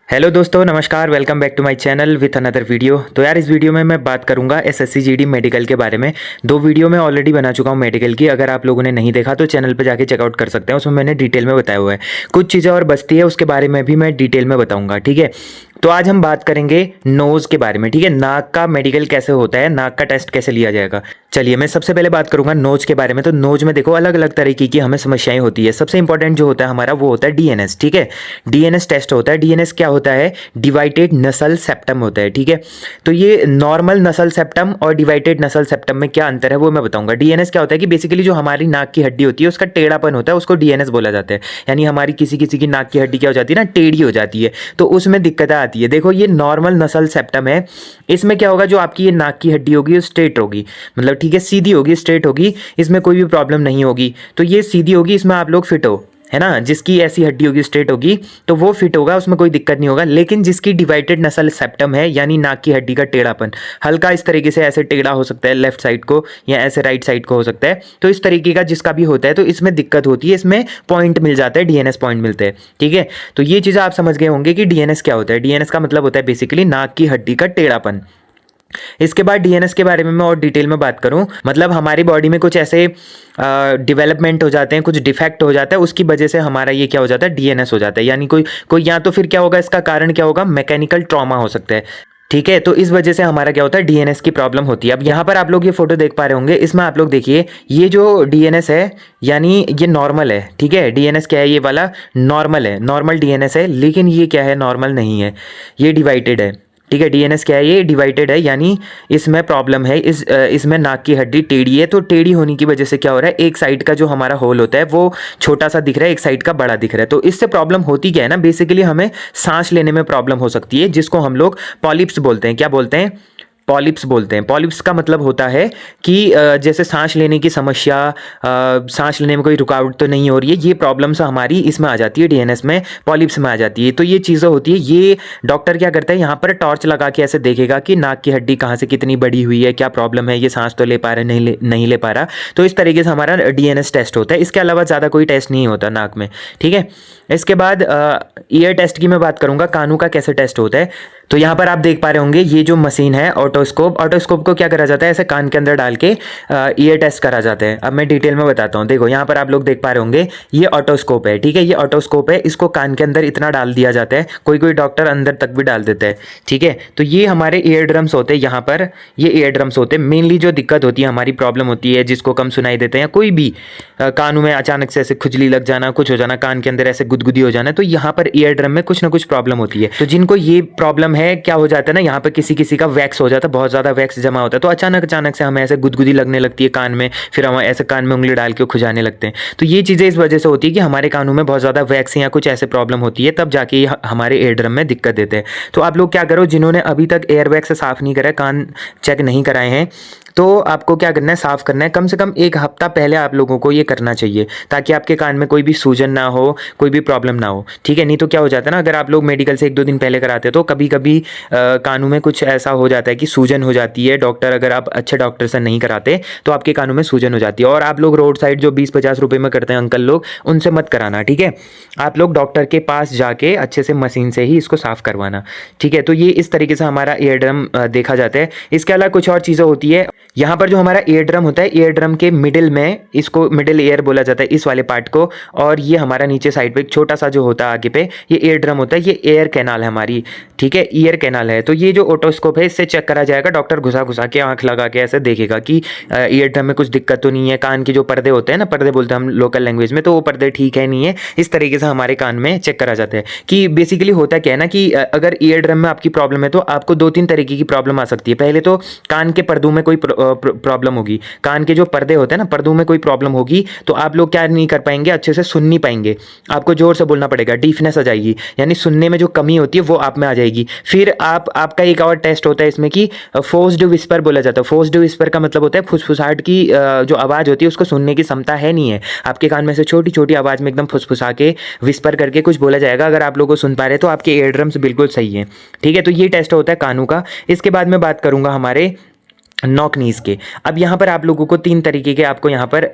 Hello दोस्तों, नमस्कार। Welcome back to my channel with another video. तो यार, इस वीडियो में मैं बात करूंगा एसएससी जीडी मेडिकल के बारे में। दो वीडियो मैं ऑलरेडी बना चुका हूं मेडिकल की। अगर आप लोगों ने नहीं देखा तो चैनल पर जाके चेकआउट कर सकते हैं। उसमें मैंने डिटेल में बताया हुआ है। कुछ चीज़ें और बचती है, उसके बारे में भी मैं डिटेल में बताऊंगा, ठीक है। तो आज हम बात करेंगे नोज़ के बारे में, ठीक है। नाक का मेडिकल कैसे होता है, नाक का टेस्ट कैसे लिया जाएगा। चलिए, मैं सबसे पहले बात करूंगा नोज के बारे में। तो नोज में देखो, अलग अलग तरीके की हमें समस्याएं होती है। सबसे इंपॉर्टेंट जो होता है हमारा, वो होता है डीएनएस, ठीक है। डीएनएस टेस्ट होता है। डीएनएस क्या होता है? डिवाइडेड नसल सेप्टम होता है, ठीक है। तो ये नॉर्मल नसल सेप्टम और डिवाइडेड नसल सेप्टम में क्या अंतर है वो मैं बताऊंगा। डीएनएस क्या होता है कि बेसिकली जो हमारी नाक की हड्डी होती है उसका टेढ़ापन होता है, उसको डीएनएस बोला जाता है। यानी हमारी किसी किसी की नाक की हड्डी क्या हो जाती है ना, टेढ़ी हो जाती है, तो उसमें दिक्कतें आती है। देखो, ये नॉर्मल नसल सेप्टम है। इसमें क्या होगा, जो आपकी ये नाक की हड्डी होगी वो स्ट्रेट होगी, मतलब ठीक है, सीधी होगी, स्ट्रेट होगी। इसमें कोई भी प्रॉब्लम नहीं होगी। तो ये सीधी होगी, इसमें आप लोग फिट हो, है ना। जिसकी ऐसी हड्डी होगी, स्ट्रेट होगी, तो वो फिट होगा, उसमें कोई दिक्कत नहीं होगा। लेकिन जिसकी डिवाइडेड नसल सेप्टम है, यानी नाक की हड्डी का टेढ़ापन हल्का इस तरीके से ऐसे टेढ़ा हो सकता है लेफ्ट साइड को, या ऐसे राइट साइड को हो सकता है। तो इस तरीके का जिसका भी होता है तो इसमें दिक्कत होती है। इसमें पॉइंट मिल जाता है, डीएनएस पॉइंट मिलते हैं, ठीक है। तो ये चीज़ें आप समझ गए होंगे कि डीएनएस क्या होता है। डीएनएस का मतलब होता है बेसिकली नाक की हड्डी का टेढ़ापन। इसके बाद डीएनएस के बारे में मैं और डिटेल में बात करूं, मतलब हमारी बॉडी में कुछ ऐसे डेवलपमेंट हो जाते हैं, कुछ डिफेक्ट हो जाता है, उसकी वजह से हमारा ये क्या हो जाता है, डीएनएस हो जाता है। यानी कोई कोई या तो फिर क्या होगा, इसका कारण क्या होगा, मैकेनिकल ट्रॉमा हो सकता है, ठीक है। तो इस वजह से हमारा क्या होता है, डीएनएस की प्रॉब्लम होती है। अब यहाँ पर आप लोग ये फोटो देख पा रहे होंगे, इसमें आप लोग देखिए, ये जो डीएनएस है यानी ये नॉर्मल है, ठीक है। डीएनएस क्या है, ये वाला नॉर्मल है, नॉर्मल डीएनएस है। लेकिन ये क्या है, नॉर्मल नहीं है, ये डिवाइडेड है, ठीक है। डीएनएस क्या है, ये डिवाइडेड है, यानी इसमें प्रॉब्लम है। इसमें नाक की हड्डी टेढ़ी है। तो टेढ़ी होने की वजह से क्या हो रहा है, एक साइड का जो हमारा होल होता है वो छोटा सा दिख रहा है, एक साइड का बड़ा दिख रहा है। तो इससे प्रॉब्लम होती क्या है ना, बेसिकली हमें सांस लेने में प्रॉब्लम हो सकती है, जिसको हम लोग पॉलिप्स बोलते हैं। क्या बोलते हैं? पॉलिप्स बोलते हैं। पॉलिप्स का मतलब होता है कि जैसे सांस लेने की समस्या, सांस लेने में कोई रुकावट तो नहीं हो रही है, ये प्रॉब्लम्स हमारी इसमें आ जाती है, डीएनएस में, पॉलिप्स में आ जाती है। तो ये चीज़ें होती है। ये डॉक्टर क्या करता है, यहाँ पर टॉर्च लगा के ऐसे देखेगा कि नाक की हड्डी कहाँ से कितनी बड़ी हुई है, क्या प्रॉब्लम है, ये सांस तो ले पा रहा है, नहीं ले पा रहा। तो इस तरीके से हमारा डीएनएस टेस्ट होता है। इसके अलावा ज़्यादा कोई टेस्ट नहीं होता नाक में, ठीक है। इसके बाद ईयर टेस्ट की मैं बात करूँगा, कानों का कैसे टेस्ट होता है। तो यहाँ पर आप देख पा रहे होंगे, ये जो मशीन है ऑटोस्कोप, ऑटोस्कोप को क्या करा जाता है, ऐसे कान के अंदर डाल के ईयर टेस्ट करा जाता है। अब मैं डिटेल में बताता हूँ। देखो, यहाँ पर आप लोग देख पा रहे होंगे, ये ऑटोस्कोप है, ठीक है। ये ऑटोस्कोप है, इसको कान के अंदर इतना डाल दिया जाता है, कोई कोई डॉक्टर अंदर तक भी डाल देता है, ठीक है। तो ये हमारे ईयर ड्रम्स होते हैं, यहाँ पर ये ईयर ड्रम्स होते हैं। मेनली जो दिक्कत होती है, हमारी प्रॉब्लम होती है, जिसको कम सुनाई देते हैं, कोई भी कानों में अचानक से ऐसे खुजली लग जाना, कुछ हो जाना, कान के अंदर ऐसे गुदगुदी हो जाना, तो यहाँ पर ईयर ड्रम में कुछ ना कुछ प्रॉब्लम होती है। तो जिनको ये प्रॉब्लम है, क्या हो जाता है ना, यहाँ पे किसी किसी का वैक्स हो जाता है, बहुत ज़्यादा वैक्स जमा होता है, तो अचानक से हमें ऐसे गुदगुदी लगने लगती है कान में, फिर हम ऐसे कान में उंगली डाल के खुजाने लगते हैं। तो ये चीज़ें इस वजह से होती है कि हमारे कानों में बहुत ज़्यादा वैक्स या कुछ ऐसे प्रॉब्लम होती है, तब जाके ये हमारे एयर ड्रम में दिक्कत देते हैं। तो आप लोग क्या करो, जिन्होंने अभी तक एयर वैक्स से साफ़ नहीं करा है, कान चेक नहीं कराए हैं, तो आपको क्या करना है, साफ़ करना है। कम से कम 1 हफ्ता पहले आप लोगों को ये करना चाहिए, ताकि आपके कान में कोई भी सूजन ना हो, कोई भी प्रॉब्लम ना हो, ठीक है। नहीं तो क्या हो जाता है ना, अगर आप लोग मेडिकल से 1-2 दिन पहले कराते हो तो कभी कभी कानों में कुछ ऐसा हो जाता है कि सूजन हो जाती है। डॉक्टर, अगर आप अच्छे डॉक्टर से नहीं कराते तो आपके कानों में सूजन हो जाती है। और आप लोग रोड साइड जो 20-50 रुपये में करते हैं अंकल लोग, उनसे मत कराना, ठीक है। आप लोग डॉक्टर के पास जाके अच्छे से मशीन से ही इसको साफ़ करवाना, ठीक है। तो ये इस तरीके से हमारा ईयर ड्रम देखा जाता है। इसके अलावा कुछ और चीज़ें होती है। यहाँ पर जो हमारा ईयर ड्रम होता है, ईयर ड्रम के मिडिल में, इसको मिडिल ईयर बोला जाता है, इस वाले पार्ट को। और ये हमारा नीचे साइड पे एक छोटा सा जो होता है आगे पे, ये ईयर ड्रम होता है। ये एयर कैनाल है हमारी, ठीक है, ईयर कैनाल है। तो ये जो ओटोस्कोप है, इससे चेक करा जाएगा। डॉक्टर घुसा घुसा के, आंख लगा के ऐसे देखेगा कि ईयर ड्रम में कुछ दिक्कत तो नहीं है। कान के जो पर्दे होते हैं ना, पर्दे बोलते हैं हम लोकल लैंग्वेज में, तो वो पर्दे ठीक है नहीं है, इस तरीके से हमारे कान में चेक करा जाता है। कि बेसिकली होता क्या है ना, कि अगर ईयर ड्रम में आपकी प्रॉब्लम है तो आपको 2-3 तरीके की प्रॉब्लम आ सकती है। पहले तो कान के पर्दों में कोई प्रॉब्लम होगी, कान के जो पर्दे होते हैं ना, पर्दों में कोई प्रॉब्लम होगी, तो आप लोग क्या नहीं कर पाएंगे, अच्छे से सुन नहीं पाएंगे। आपको जोर से बोलना पड़ेगा, डीफनेस आ जाएगी, यानी सुनने में जो कमी होती है वो आप में आ जाएगी। फिर आपका एक और टेस्ट होता है इसमें कि फोर्स्ड विस्पर बोला जाता है। फोर्स्ड विस्पर का मतलब होता है फुसफुसाहट की जो आवाज़ होती है, उसको सुनने की क्षमता है नहीं है आपके कान में से, छोटी छोटी आवाज़ में एकदम फुसफुसा के विस्पर करके कुछ बोला जाएगा। अगर आप लोगों को सुन पा रहे तो आपके ईयर ड्रम्स बिल्कुल सही है, ठीक है। तो ये टेस्ट होता है कानों का। इसके बाद मैं बात करूंगा हमारे नॉक नीज के। अब यहाँ पर आप लोगों को तीन तरीके के आपको यहाँ पर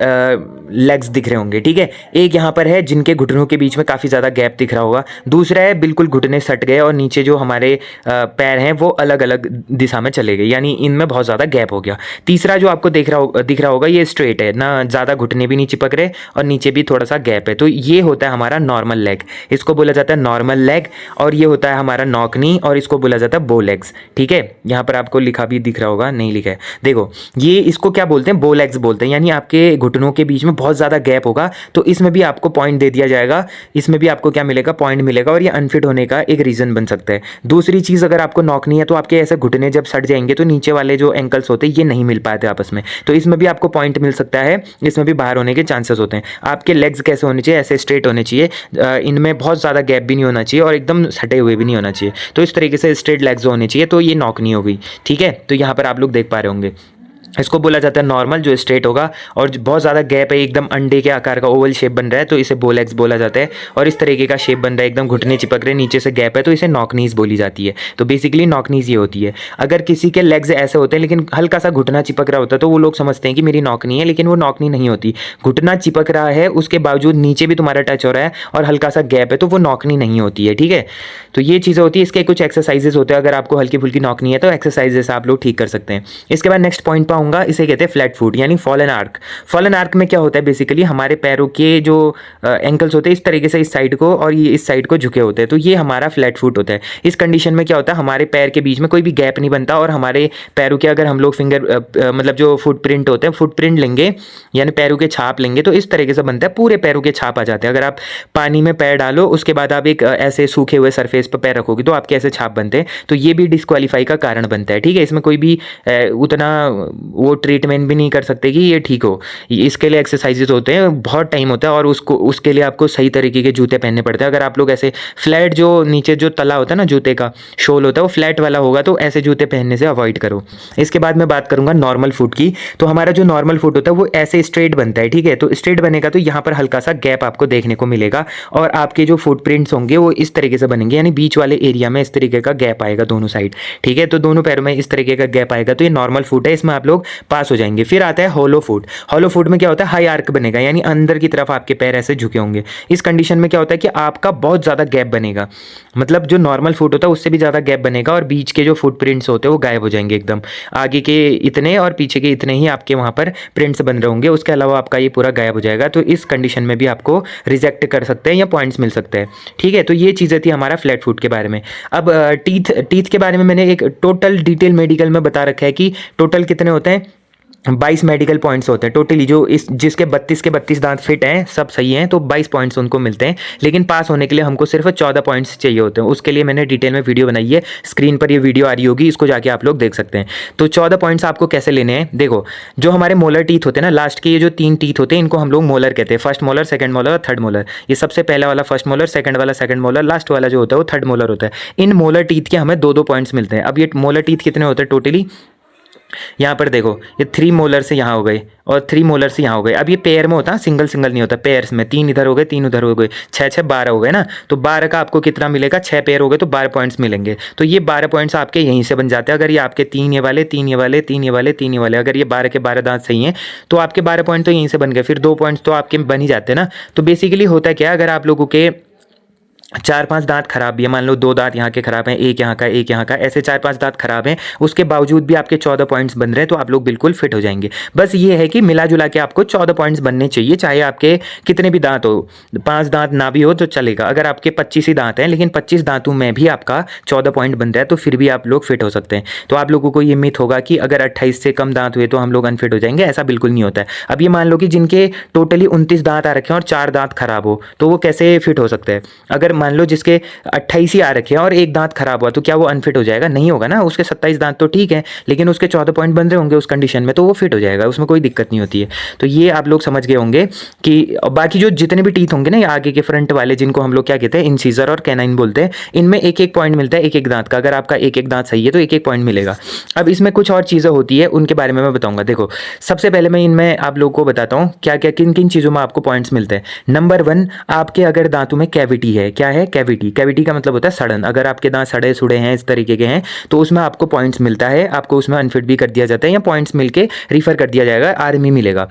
लेग्स दिख रहे होंगे, ठीक है। एक यहाँ पर है जिनके घुटनों के बीच में काफ़ी ज़्यादा गैप दिख रहा होगा, दूसरा है बिल्कुल घुटने सट गए और नीचे जो हमारे पैर हैं वो अलग अलग दिशा में चले गए, यानी इनमें बहुत ज़्यादा गैप हो गया। तीसरा जो आपको दिख रहा होगा ये स्ट्रेट है ना, ज़्यादा घुटने भी नहीं चिपक रहे और नीचे भी थोड़ा सा गैप है, तो ये होता है हमारा नॉर्मल लेग, इसको बोला जाता है नॉर्मल लेग। और ये होता है हमारा नॉक नी और इसको बोला जाता है बो लेग्स, ठीक है। यहाँ पर आपको लिखा भी दिख रहा होगा, नहीं लिखा है, देखो ये इसको क्या बोलते हैं, बो लेग्स बोलते हैं, यानी आपके घुटनों के बीच में बहुत ज़्यादा गैप होगा तो इसमें भी आपको पॉइंट दे दिया जाएगा, इसमें भी आपको क्या मिलेगा, पॉइंट मिलेगा, और ये अनफिट होने का एक रीज़न बन सकता है। दूसरी चीज़, अगर आपको नॉक नहीं है तो आपके ऐसे घुटने जब सट जाएंगे तो नीचे वाले जो एंकल्स होते हैं ये नहीं मिल पाते आपस में, तो इसमें भी आपको पॉइंट मिल सकता है, इसमें भी बाहर होने के चांसेस होते हैं। आपके लेग्स कैसे होने चाहिए, ऐसे स्ट्रेट होने चाहिए, इनमें बहुत ज़्यादा गैप भी नहीं होना चाहिए और एकदम सटे हुए भी नहीं होना चाहिए, तो इस तरीके से स्ट्रेट लेग्स होने चाहिए, तो ये नॉक नहीं हो गई, ठीक है। तो यहाँ पर आप लोग देख पा रहे होंगे, इसको बोला जाता है नॉर्मल जो स्ट्रेट होगा, और बहुत ज़्यादा गैप है, एकदम अंडे के आकार का ओवल शेप बन रहा है तो इसे बो लेग्स बोला जाता है। और इस तरीके का शेप बन रहा है, एकदम घुटने चिपक रहे, नीचे से गैप है, तो इसे नॉक नीज बोली जाती है। तो बेसिकली नॉक नीज ये होती है। अगर किसी के लेग्स ऐसे होते हैं लेकिन हल्का सा घुटना चिपक रहा होता है तो वो लोग समझते हैं कि मेरी नॉक नी है, लेकिन वो नॉक नी नहीं होती। घुटना चिपक रहा है उसके बावजूद नीचे भी तुम्हारा टच हो रहा है और हल्का सा गैप है तो वो नॉक नी नहीं होती है, ठीक है। तो ये चीज़ें होती है, इसके कुछ एक्सरसाइजेस होते हैं, अगर आपको हल्की फुल्की नॉक नी है तो एक्सरसाइजेस आप लोग ठीक कर सकते हैं। इसके बाद नेक्स्ट पॉइंट पर आऊँगा, इसे कहते हैं फ्लैट फुट यानी फॉलन आर्क। फॉलन आर्क में क्या होता है, बेसिकली हमारे पैरों के जो एंकल्स होते हैं इस तरीके से इस साइड को और ये इस साइड को झुके होते हैं, तो ये हमारा फ्लैट फुट होता है। इस कंडीशन में क्या होता है, हमारे पैर के बीच में कोई भी गैप नहीं बनता और हमारे पैरों के अगर हम लोग फिंगर मतलब जो फुटप्रिंट होते हैं, फुटप्रिंट लेंगे यानी पैरों के छाप लेंगे तो इस तरीके से बनता है, पूरे पैरों के छाप आ जाते हैं। अगर आप पानी में पैर डालो उसके बाद आप एक ऐसे सूखे हुए सरफेस पर पैर रखोगे तो आपके ऐसे छाप बनते हैं, तो ये भी डिस्क्वालीफाई का कारण बनता है, ठीक है। इसमें कोई भी उतना वो ट्रीटमेंट भी नहीं कर सकते कि ये ठीक हो, इसके लिए एक्सरसाइजेज होते हैं, बहुत टाइम होता है और उसके लिए आपको सही तरीके के जूते पहनने पड़ते हैं। अगर आप लोग ऐसे फ्लैट जो नीचे जो तला होता है ना जूते का शोल होता है वो फ्लैट वाला होगा तो ऐसे जूते पहनने से अवॉइड करो। इसके बाद मैं बात करूंगा नॉर्मल फुट की। तो हमारा जो नॉर्मल फुट होता है वो ऐसे स्ट्रेट बनता है, ठीक है। तो स्ट्रेट बनेगा तो यहाँ पर हल्का सा गैप आपको देखने को मिलेगा और आपके जो फुटप्रिंट्स होंगे वो इस तरीके से बनेंगे, यानी बीच वाले एरिया में इस तरीके का गैप आएगा दोनों साइड, ठीक है। तो दोनों पैरों में इस तरीके का गैप आएगा तो ये नॉर्मल फुट है, इसमें आप लोग पास हो जाएंगे। फिर आता है हॉलो फुट। हॉलो फुट में क्या होता है, हाई आर्क बनेगा, यानी अंदर की तरफ आपके पैर ऐसे झुके होंगे। इस कंडीशन में क्या होता है कि आपका बहुत ज़्यादा गैप बनेगा, मतलब जो नॉर्मल फुट होता है उससे भी ज़्यादा गैप बनेगा और बीच के जो फुट प्रिंट्स होते हैं वो गायब हो जाएंगे एकदम। आगे के इतने और पीछे के इतने ही आपके वहाँ पर प्रिंट्स बन रहे होंगे, उसके अलावा आपका ये पूरा गायब हो जाएगा। तो इस कंडीशन में भी आपको रिजेक्ट कर सकते हैं या पॉइंट्स मिल सकते हैं, ठीक है। तो ये चीज़ें थी हमारा फ्लैट फुट के बारे में। अब टीथ के बारे में मैंने एक टोटल डिटेल मेडिकल में बता रखा है कि टोटल कितने होते हैं, 22 मेडिकल पॉइंट्स होते हैं टोटली, जो जिसके 32 के 32 दांत फिट हैं, सब सही हैं, तो 22 पॉइंट्स उनको मिलते हैं। लेकिन पास होने के लिए हमको सिर्फ 14 पॉइंट्स चाहिए होते हैं, उसके लिए मैंने डिटेल में वीडियो बनाई है, स्क्रीन पर ये वीडियो आ रही होगी, इसको जाके आप लोग देख सकते हैं। तो 14 पॉइंट्स आपको कैसे लेने हैं, देखो जो हमारे मोलर टीथ होते हैं ना, लास्ट के ये जो 3 टीथ होते हैं इनको हम लोग मोलर कहते हैं, फर्स्ट मोलर, सेकंड मोलर और थर्ड मोलर। ये सबसे पहला वाला फर्स्ट मोलर, सेकंड वाला सेकंड मोलर, लास्ट वाला जो होता है वो थर्ड मोलर होता है। इन मोलर टीथ के हमें 2-2 पॉइंट्स मिलते हैं। अब ये मोलर टीथ कितने होते हैं टोटली, यहाँ पर देखो ये 3 मोलर से यहाँ हो गए और 3 मोलर से यहाँ हो गए। अब ये पेयर में होता है, सिंगल सिंगल नहीं होता, पेयर्स में 3 इधर हो गए 3 उधर हो गए, 6-6 12 हो गए ना। तो 12 का आपको कितना मिलेगा, 6 पेयर हो गए तो 12 पॉइंट्स मिलेंगे। तो ये 12 पॉइंट्स आपके यहीं से बन जाते हैं। अगर ये आपके 3 ये वाले 3 ये वाले 3 ये वाले 3 ये वाले, अगर ये 12 के 12 दांत सही हैं तो आपके 12 पॉइंट तो यहीं से बन गए। फिर 2 पॉइंट्स तो आपके बन ही जाते हैं ना। तो बेसिकली होता क्या है, अगर आप लोगों के 4-5 दांत खराब भी है, मान लो 2 दांत यहाँ के खराब हैं, एक यहाँ का एक यहाँ का, ऐसे 4-5 दांत खराब हैं, उसके बावजूद भी आपके 14 पॉइंट्स बन रहे हैं तो आप लोग बिल्कुल फिट हो जाएंगे। बस ये है कि मिला जुला के आपको 14 पॉइंट्स बनने चाहिए, चाहे आपके कितने भी दांत हो, 5 दांत ना भी हो तो चलेगा। अगर आपके 25 ही दांत हैं लेकिन 25 दांतों में भी आपका 14 पॉइंट बन रहा है तो फिर भी आप लोग फिट हो सकते हैं। तो आप लोगों को ये मिथ होगा कि अगर 28 से कम दांत हुए तो हम लोग अनफिट हो जाएंगे, ऐसा बिल्कुल नहीं होता है। अब ये मान लो कि जिनके टोटली 29 दांत आ रखे हैं और 4 दांत खराब हो तो वो कैसे फिट हो सकते हैं। अगर मान लो जिसके 28 ही आ रखे हैं और एक दांत खराब हुआ तो क्या वो अनफिट हो जाएगा, नहीं होगा ना। उसके 27 दांत तो ठीक है लेकिन उसके 14 पॉइंट बन रहे होंगे उस कंडीशन में तो वो फिट हो जाएगा, उसमें कोई दिक्कत नहीं होती है। तो ये आप लोग समझ गए होंगे कि बाकी जो जितने भी टीथ होंगे ना आगे के फ्रंट वाले, जिनको हम लोग क्या कहते हैं, इंसीजर और कैनाइन बोलते हैं, इनमें 1-1 पॉइंट मिलता है, 1-1 दांत का। अगर आपका 1-1 दांत सही है तो 1-1 पॉइंट मिलेगा। अब इसमें कुछ और चीज़ें होती है, उनके बारे में मैं बताऊंगा। देखो सबसे पहले मैं इनमें आप लोगों को बताता हूँ क्या क्या किन किन चीज़ों में आपको पॉइंट्स मिलते हैं। नंबर 1, आपके अगर दांतों में कैविटी है, क्या है कैविटी। कैविटी का मतलब होता है सड़न। अगर आपके दांत सड़े सुड़े हैं, इस तरीके के हैं, तो उसमें आपको पॉइंट्स मिलता है, आपको उसमें अनफिट भी कर दिया जाता है या पॉइंट्स मिलके रिफर कर दिया जाएगा, आर्मी मिलेगा।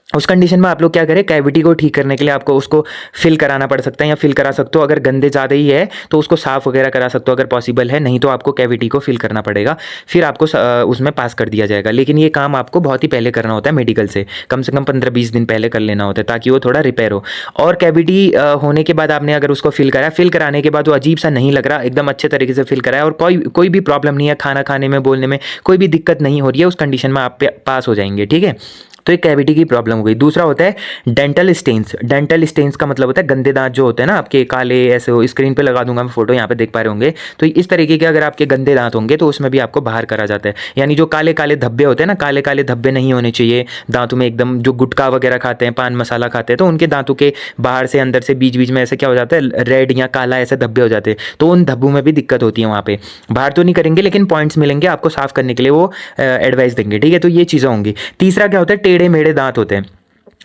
उस कंडीशन में आप लोग क्या करें, कैविटी को ठीक करने के लिए आपको उसको फिल कराना पड़ सकता है या फिल करा सकते हो। अगर गंदे ज़्यादा ही है तो उसको साफ़ वगैरह करा सकते हो अगर पॉसिबल है, नहीं तो आपको कैविटी को फिल करना पड़ेगा, फिर आपको उसमें पास कर दिया जाएगा। लेकिन ये काम आपको बहुत ही पहले करना होता है मेडिकल से, कम 15-20 दिन पहले कर लेना होता है ताकि वो थोड़ा रिपेयर हो। और कैविटी होने के बाद आपने अगर उसको फिल कराया, फिल कराने के बाद वो अजीब सा नहीं लग रहा, एकदम अच्छे तरीके से फिल कराया और कोई भी प्रॉब्लम नहीं है, खाना खाने में, बोलने में कोई भी दिक्कत नहीं हो रही है, उस कंडीशन में आप पास हो जाएंगे। ठीक है, तो एक कैविटी की प्रॉब्लम हो गई। दूसरा होता है डेंटल स्टेन्स। डेंटल स्टेन्स का मतलब होता है गंदे दांत जो होते हैं ना आपके, काले ऐसे हो, स्क्रीन पे लगा दूंगा मैं फोटो, यहाँ पे देख पा रहे होंगे। तो इस तरीके के अगर आपके गंदे दांत होंगे तो उसमें भी आपको बाहर करा जाता है। यानी जो काले काले धब्बे होते हैं ना, काले काले धब्बे नहीं होने चाहिए दांतों में एकदम। जो गुटखा वगैरह खाते हैं, पान मसाला खाते हैं, तो उनके दांतों के बाहर से अंदर से बीच बीच में ऐसे क्या हो जाता है, रेड या काला ऐसे धब्बे हो जाते हैं, तो उन धब्बों में भी दिक्कत होती है। वहाँ पे बाहर तो नहीं करेंगे लेकिन पॉइंट्स मिलेंगे आपको साफ करने के लिए, वो एडवाइस देंगे। ठीक है, तो ये चीज़ें होंगी। तीसरा क्या होता है, टेढ़े मेढ़े दांत होते हैं,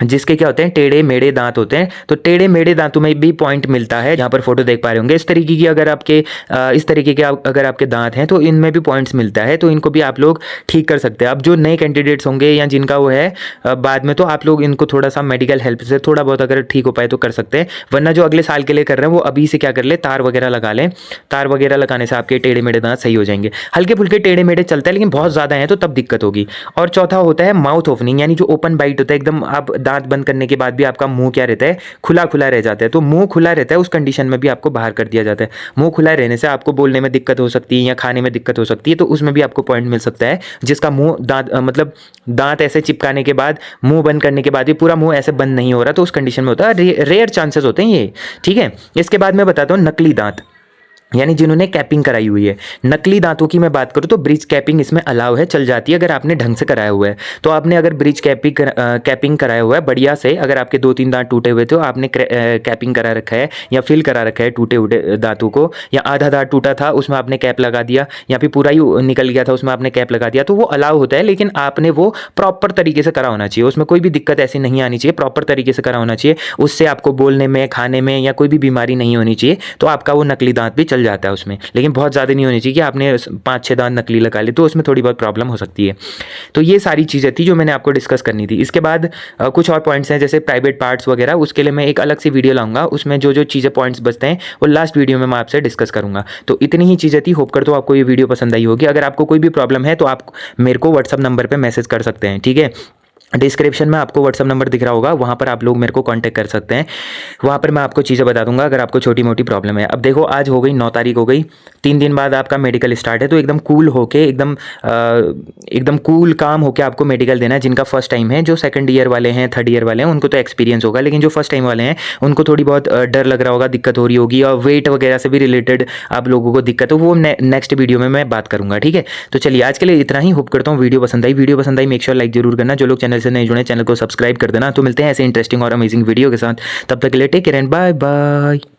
जिसके क्या होते हैं, टेढ़े मेढ़े दांत होते हैं। तो टेढ़े मेढ़े दांतों में भी पॉइंट मिलता है, जहां पर फोटो देख पा रहे होंगे। इस तरीके की अगर आपके इस तरीके के अगर आपके दांत हैं तो इनमें भी पॉइंट्स मिलता है, तो इनको भी आप लोग ठीक कर सकते हैं। अब जो नए कैंडिडेट्स होंगे या जिनका वो है बाद में, तो आप लोग इनको थोड़ा सा मेडिकल हेल्प से थोड़ा बहुत अगर ठीक हो पाए तो कर सकते हैं, वरना जो अगले साल के लिए कर रहे हैं वो अभी से क्या कर ले, तार वगैरह लगा लें। तार वगैरह लगाने से आपके टेढ़े मेढ़े दांत सही हो जाएंगे। हल्के फुल्के टेढ़े मेढ़े चलता है, लेकिन बहुत ज़्यादा है तो तब दिक्कत होगी। और चौथा होता है माउथ ओपनिंग, यानी जो ओपन बाइट होता है एकदम, आप दांत बंद करने के बाद भी आपका मुंह क्या रहता है, खुला खुला रह जाता है। तो मुंह खुला रहता है, उस कंडीशन में भी आपको बाहर कर दिया जाता है। मुंह खुला रहने से आपको बोलने में दिक्कत हो सकती है या खाने में दिक्कत हो सकती है, तो उसमें भी आपको पॉइंट मिल सकता है। जिसका मुंह दांत मतलब दांत ऐसे चिपकाने के बाद, मुंह बंद करने के बाद भी पूरा मुंह ऐसे बंद नहीं हो रहा, तो उस कंडीशन में होता है, रेयर चांसेस होते हैं ये। ठीक है, इसके बाद मैं बताता हूँ नकली दांत, यानी जिन्होंने कैपिंग कराई हुई है। नकली दांतों की मैं बात करूँ तो ब्रिज कैपिंग इसमें अलाउ है, चल जाती है अगर आपने ढंग से कराया हुआ है। तो आपने अगर ब्रिज कैपिंग कराया हुआ है बढ़िया से, अगर आपके 2-3 दांत टूटे हुए थे तो आपने कैपिंग करा रखा है या फिल करा रखा है टूटे उटे दांतों को, या आधा दांत टूटा था उसमें आपने कैप लगा दिया, या फिर पूरा ही निकल गया था उसमें आपने कैप लगा दिया, तो वो अलाउ होता है। लेकिन आपने वो प्रॉपर तरीके से करा होना चाहिए, उसमें कोई भी दिक्कत ऐसी नहीं आनी चाहिए, प्रॉपर तरीके से करा होना चाहिए। उससे आपको बोलने में, खाने में या कोई भी बीमारी नहीं होनी चाहिए, तो आपका वो नकली दांत भी चल जाता है उसमें। लेकिन बहुत ज़्यादा नहीं होनी चाहिए कि आपने 5-6 दांत नकली लगा लिए, तो उसमें थोड़ी बहुत प्रॉब्लम हो सकती है। तो ये सारी चीज़ें थी जो मैंने आपको डिस्कस करनी थी। इसके बाद कुछ और पॉइंट्स हैं जैसे प्राइवेट पार्ट्स वगैरह, उसके लिए मैं एक अलग सी वीडियो लाऊंगा, उसमें जो जो चीज़ें पॉइंट्स बचते हैं वो लास्ट वीडियो में मैं आपसे डिस्कस करूंगा। तो इतनी ही चीज़ें थी, होप करता हूं आपको ये वीडियो पसंद आई होगी। अगर आपको कोई भी प्रॉब्लम है तो आप मेरे को व्हाट्सअप नंबर पर मैसेज कर सकते हैं। ठीक है, डिस्क्रिप्शन में आपको व्हाट्सअप नंबर दिख रहा होगा, वहाँ पर आप लोग मेरे को कांटेक्ट कर सकते हैं। वहाँ पर मैं आपको चीज़ें बता दूंगा अगर आपको छोटी मोटी प्रॉब्लम है। अब देखो, आज हो गई 9 तारीख हो गई, 3 दिन बाद आपका मेडिकल स्टार्ट है, तो एकदम कूल होके, एकदम कूल काम होके आपको मेडिकल देना है। जिनका फर्स्ट टाइम है, जो सेकंड ईयर वाले हैं, थर्ड ईयर वाले हैं, उनको तो एक्सपीरियंस होगा, लेकिन जो फर्स्ट टाइम वाले हैं उनको थोड़ी बहुत डर लग रहा होगा, दिक्कत हो रही होगी, और वेट वगैरह से भी रिलेटेड आप लोगों को दिक्कत हो, वो नेक्स्ट वीडियो में मैं बात करूँगा। ठीक है, तो चलिए आज के लिए इतना ही। होप करता हूँ वीडियो पसंद आई, मेक श्योर लाइक जरूर करना। जो लोग चैनल से नहीं जुड़े, चैनल को सब्सक्राइब कर देना। तो मिलते हैं ऐसे इंटरेस्टिंग और अमेजिंग वीडियो के साथ, तब तक के लिए take care and bye bye.